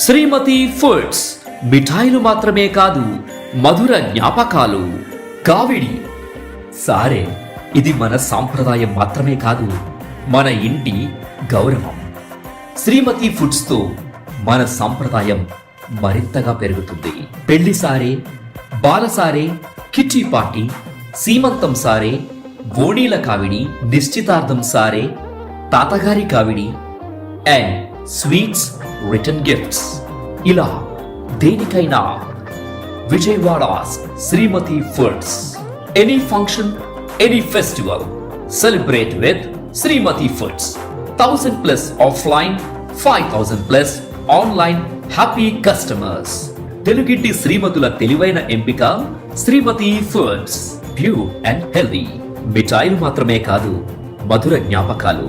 శ్రీమతి foods మిఠాయిలు మాత్రమే కాదు, మధుర జ్ఞాపకాలు. కావిడి సారే, ఇది మన సాంప్రదాయం మాత్రమే కాదు, మన ఇంటి గౌరవం. శ్రీమతి ఫుడ్స్ తో మన సాంప్రదాయం మరింతగా పెరుగుతుంది. పెళ్లి సారే, బాలసారే, కిట్టి పార్టీ, సీమంతం సారే, ఓణీల కావిడి, నిశ్చితార్థం సారే, తాతగారి కావిడి అండ్ స్వీట్స్, రిటర్న్ గిఫ్ట్స్. ఇలా దేనికైనా Vijayawada Srimathi Foods. Any function, any festival, celebrate with Srimathi Foods. 1000+ offline, 5000+ online. Happy customers. తెలుగింటి శ్రీమతుల తెలివైన ఎంపిక Srimathi Foods. Pure and healthy. మిఠాయిలు మాత్రమే కాదు, మధుర జ్ఞాపకాలు.